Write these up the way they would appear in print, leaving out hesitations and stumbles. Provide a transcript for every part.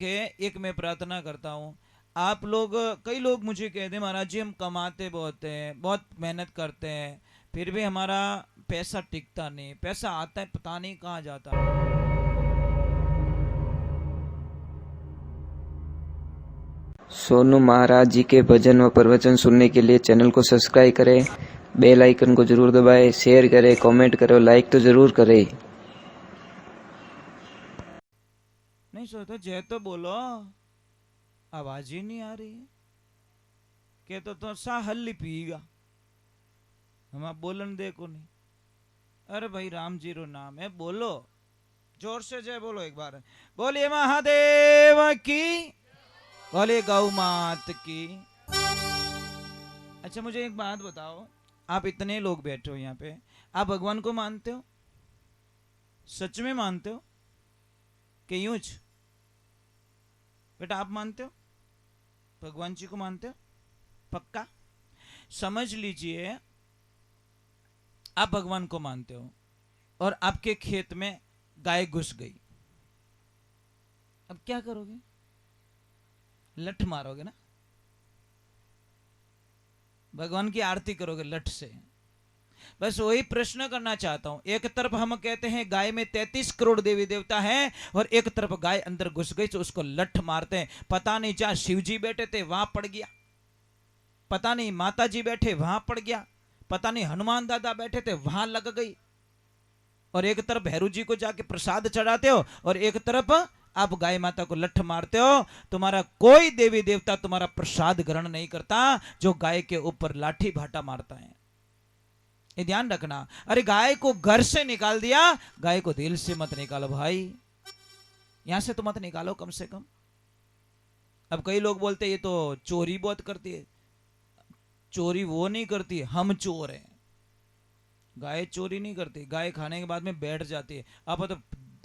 के एक मैं प्रार्थना करता हूँ। आप लोग, कई लोग मुझे कहते हैं महाराज जी हम कमाते बहुत हैं, बहुत मेहनत करते हैं, फिर भी हमारा पैसा टिकता नहीं, पैसा आता है पता नहीं कहाँ जाता है। सोनू महाराज जी के भजन व प्रवचन सुनने के लिए चैनल को सब्सक्राइब करें, बेल आइकन को जरूर दबाएं, शेयर करें, कमेंट करें, लाइक तो जरूर करें। नहीं सोचते जय तो बोलो, आवाज ही नहीं आ रही है। कहते तो सा हल्ली पीगा, हम बोलन देखो नहीं। अरे भाई राम जी रो नाम है, बोलो जोर से जय बोलो एक बार। बोलिए महादेव की, बोलिए गौ मात की। अच्छा मुझे एक बात बताओ, आप इतने लोग बैठे हो यहाँ पे, आप भगवान को मानते हो? सच में मानते हो कि यूं बेटा आप मानते हो? भगवान जी को मानते हो पक्का? समझ लीजिए आप भगवान को मानते हो और आपके खेत में गाय घुस गई, अब क्या करोगे? लठ मारोगे ना, भगवान की आरती करोगे लठ से। बस वही प्रश्न करना चाहता हूं। एक तरफ हम कहते हैं गाय में 33 करोड़ देवी देवता हैं, और एक तरफ गाय अंदर घुस गई तो उसको लठ मारते हैं। पता नहीं जहां शिव जी बैठे थे वहां पड़ गया, पता नहीं माता जी बैठे वहां पड़ गया, पता नहीं हनुमान दादा बैठे थे वहां लग गई। और एक तरफ भैरू जी को जाके प्रसाद चढ़ाते हो और एक तरफ आप गाय माता को लठ मारते हो। तुम्हारा कोई देवी देवता तुम्हारा प्रसाद ग्रहण नहीं करता जो गाय के ऊपर लाठी भाटा मारता है, ये ध्यान रखना। अरे गाय को घर से निकाल दिया, गाय को दिल से मत निकालो भाई, यहां से तो मत निकालो कम से कम। अब कई लोग बोलते ये तो चोरी बहुत करती है, चोरी वो नहीं करती, हम चोर हैं। गाय चोरी नहीं करती, गाय खाने के बाद में बैठ जाती है। आप तो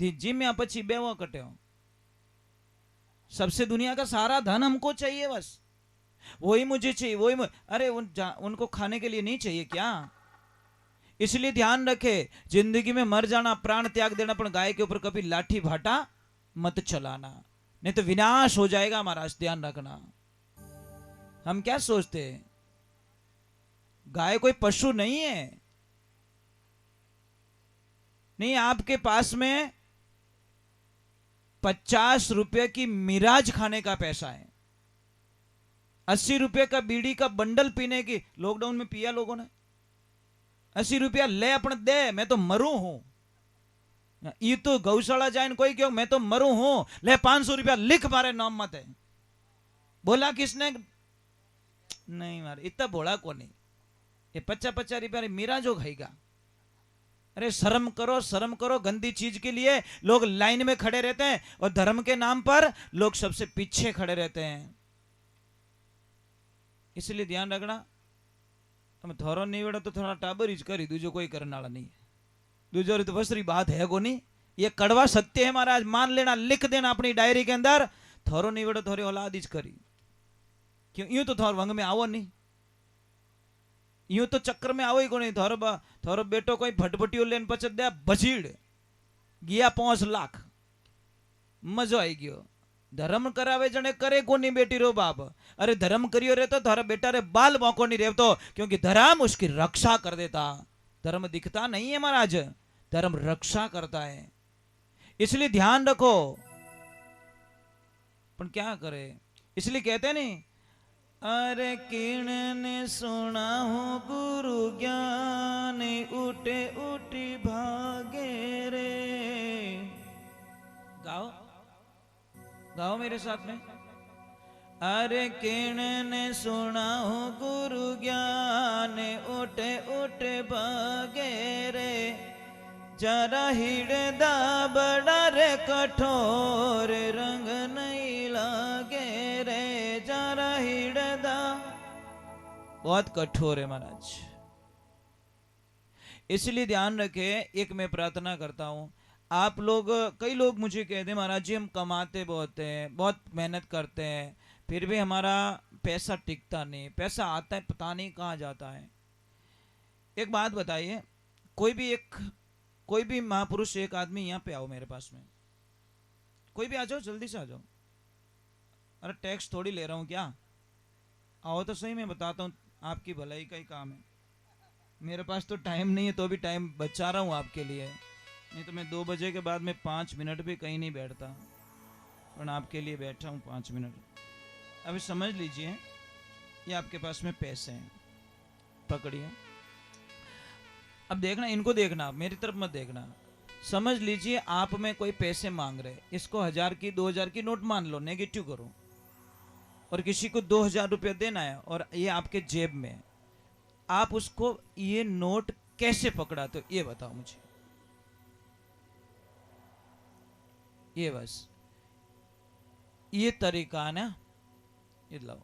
जिम में आप छिपे हुआ कटे हो, सबसे दुनिया का सारा धन हमको चाहिए, बस वही मुझे चाहिए, अरे उनको खाने के लिए नहीं चाहिए क्या? इसलिए ध्यान रखे, जिंदगी में मर जाना, प्राण त्याग देना, पर गाय के ऊपर कभी लाठी भाटा मत चलाना, नहीं तो विनाश हो जाएगा हमारा, ध्यान रखना। हम क्या सोचते हैं, गाय कोई पशु नहीं है। नहीं, आपके पास में 50 रुपए की मिराज खाने का पैसा है, 80 रुपए का बीड़ी का बंडल पीने की, लॉकडाउन में पिया लोगों ने, 80 रुपया ले अपने दे, मैं तो मरू हूं। ये तो गौशाला जाए कोई क्यों, मैं तो मरू हूं, ले 500 रुपया लिख मारे नाम मत है। बोला किसने? नहीं मारे, इतना बोला को नहीं, ये 50-50 रुपया मेरा जो खाएगा। अरे शर्म करो, शर्म करो, गंदी चीज के लिए लोग लाइन में खड़े रहते हैं और धर्म के नाम पर लोग सबसे पीछे खड़े रहते हैं। इसलिए ध्यान रखना, તમે થોરો नहीं वड़ो तो थोड़ा टाबर ही करी, दूजो कोई करने वाला नहीं है। दूजो तो वसरी बात है को नहीं, ये कड़वा सत्य है महाराज, मान लेना, लिख देना अपनी डायरी के अंदर, थोरो नहीं वड़ो थोड़ी औलाद ही करी। क्यों? यूं तो थोर वंग में आओ नहीं, यूं तो चक्कर में आओ ही को नहीं। थोरो बेटो कोई भटभटियो लेन पचत दे बसीड़ गया 5 लाख, मजो आई गयो। धर्म करावे जने करे को नहीं बेटी रो बाप। अरे धर्म करियो रे तो थारा बेटा रे बाल मौको नहीं रेवतो, क्योंकि धर्म उसकी रक्षा कर देता। धर्म दिखता नहीं है महाराज, धर्म रक्षा करता है। इसलिए ध्यान रखो, पर क्या करे, इसलिए कहते नहीं, अरे किण ने सुना हो गुरु ज्ञान, उठे उठी भागे रे। गाओ गाओ मेरे साथ में। अरे किण ने सुना हो गुरु ज्ञान, उठे उठे भागे रे। जरा हिड़दा बड़ा रे कठोर, रंग नहीं लागे रे। जरा हिड़दा बहुत कठोर है महाराज। इसलिए ध्यान रखे, एक मैं प्रार्थना करता हूं। आप लोग, कई लोग मुझे कहते हैं महाराज जी हम कमाते बहुत हैं, बहुत मेहनत करते हैं, फिर भी हमारा पैसा टिकता नहीं, पैसा आता है पता नहीं कहाँ जाता है। एक बात बताइए, कोई भी महापुरुष, एक आदमी यहाँ पे आओ मेरे पास में, कोई भी आ जाओ, जल्दी से आ जाओ। अरे टैक्स थोड़ी ले रहा हूँ क्या, आओ तो सही, मैं बताता हूँ, आपकी भलाई का ही काम है। मेरे पास तो टाइम नहीं है, तो भी टाइम बचा रहा हूँ आपके लिए, नहीं तो मैं 2 बजे के बाद में 5 मिनट भी कहीं नहीं बैठता, पर आपके लिए बैठा हूँ 5 मिनट। अभी समझ लीजिए, ये आपके पास में पैसे हैं, पकड़िए। अब देखना, इनको देखना, मेरी तरफ मत देखना। समझ लीजिए आप में कोई पैसे मांग रहे, इसको 1000 की 2000 की नोट मान लो, नेगेटिव करो, और किसी को 2000 रुपया देना है और ये आपके जेब में है, आप उसको ये नोट कैसे पकड़ा, तो ये बताओ मुझे, ये बस ये तरीका है ना, ये लो।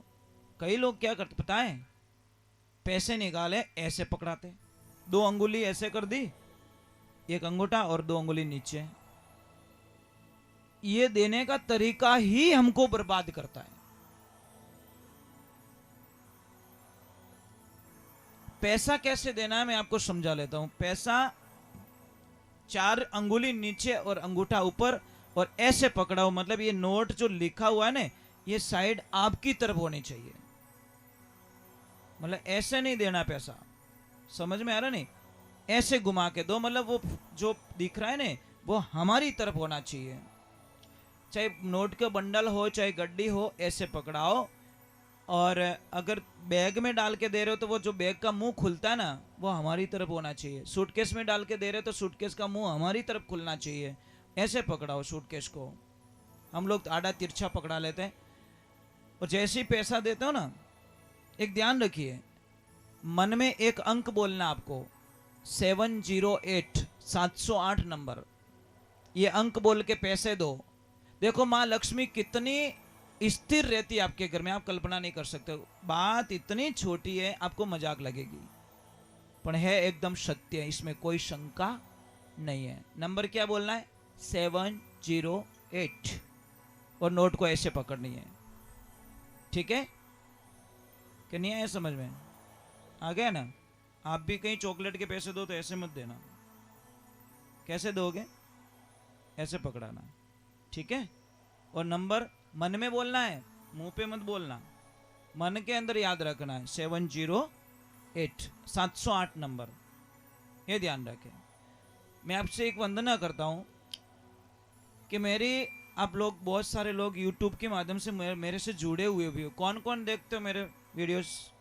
कई लोग क्या करते पता है, पैसे निकाले ऐसे पकड़ाते, 2 अंगुली ऐसे कर दी, 1 अंगूठा और 2 अंगुली नीचे, ये देने का तरीका ही हमको बर्बाद करता है। पैसा कैसे देना है मैं आपको समझा लेता हूं। पैसा 4 अंगुली नीचे और अंगूठा ऊपर और ऐसे पकड़ाओ, मतलब ये नोट जो लिखा हुआ है ना, ये साइड आपकी तरफ होनी चाहिए, मतलब ऐसे नहीं देना पैसा, समझ में आ रहा नहीं, ऐसे घुमा के दो, मतलब वो जो दिख रहा है ना वो हमारी तरफ होना चाहिए, चाहे नोट का बंडल हो चाहे गड्डी हो, ऐसे पकड़ाओ। और अगर बैग में डाल के दे रहे हो तो वो जो बैग का मुंह खुलता है ना वो हमारी तरफ होना चाहिए, सूटकेस में डाल के दे रहे हो तो सूटकेस का मुंह हमारी तरफ खुलना चाहिए, ऐसे पकड़ाओ सूटकेस को। हम लोग आड़ा तिरछा पकड़ा लेते हैं, और जैसे ही पैसा देते हो ना, एक ध्यान रखिए, मन में एक अंक बोलना आपको, 708 708 नंबर, ये अंक बोल के पैसे दो। देखो माँ लक्ष्मी कितनी स्थिर रहती है आपके घर में, आप कल्पना नहीं कर सकते। बात इतनी छोटी है आपको मजाक लगेगी, पर है एकदम सत्य है, इसमें कोई शंका नहीं है। नंबर क्या बोलना है, 708, और नोट को ऐसे पकड़नी है, ठीक है कि नहीं आया समझ में, आ गया ना। आप भी कहीं चॉकलेट के पैसे दो तो ऐसे मत देना, कैसे दोगे, ऐसे पकड़ाना, ठीक है। और नंबर मन में बोलना है, मुंह पे मत बोलना, मन के अंदर याद रखना है, 708 708 नंबर, ये ध्यान रखें। मैं आपसे एक वंदना करता हूं कि मेरी, आप लोग बहुत सारे लोग YouTube के माध्यम से मेरे से जुड़े हुए भी हो। कौन कौन देखते हो मेरे वीडियोस,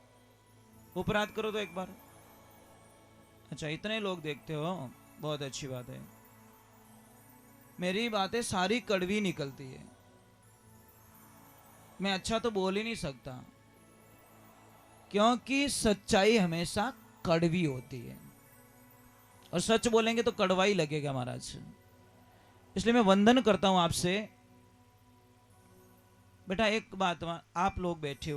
ऊपर हाथ करो तो एक बार। अच्छा, इतने लोग देखते हो, बहुत अच्छी बात है। मेरी बातें सारी कड़वी निकलती है, मैं अच्छा तो बोल ही नहीं सकता, क्योंकि सच्चाई हमेशा कड़वी होती है, और सच बोलेंगे तो कड़वा ही लगेगा महाराज। इसलिए मैं वंदन करता हूं आपसे। बेटा एक बात, आप लोग बैठे हो,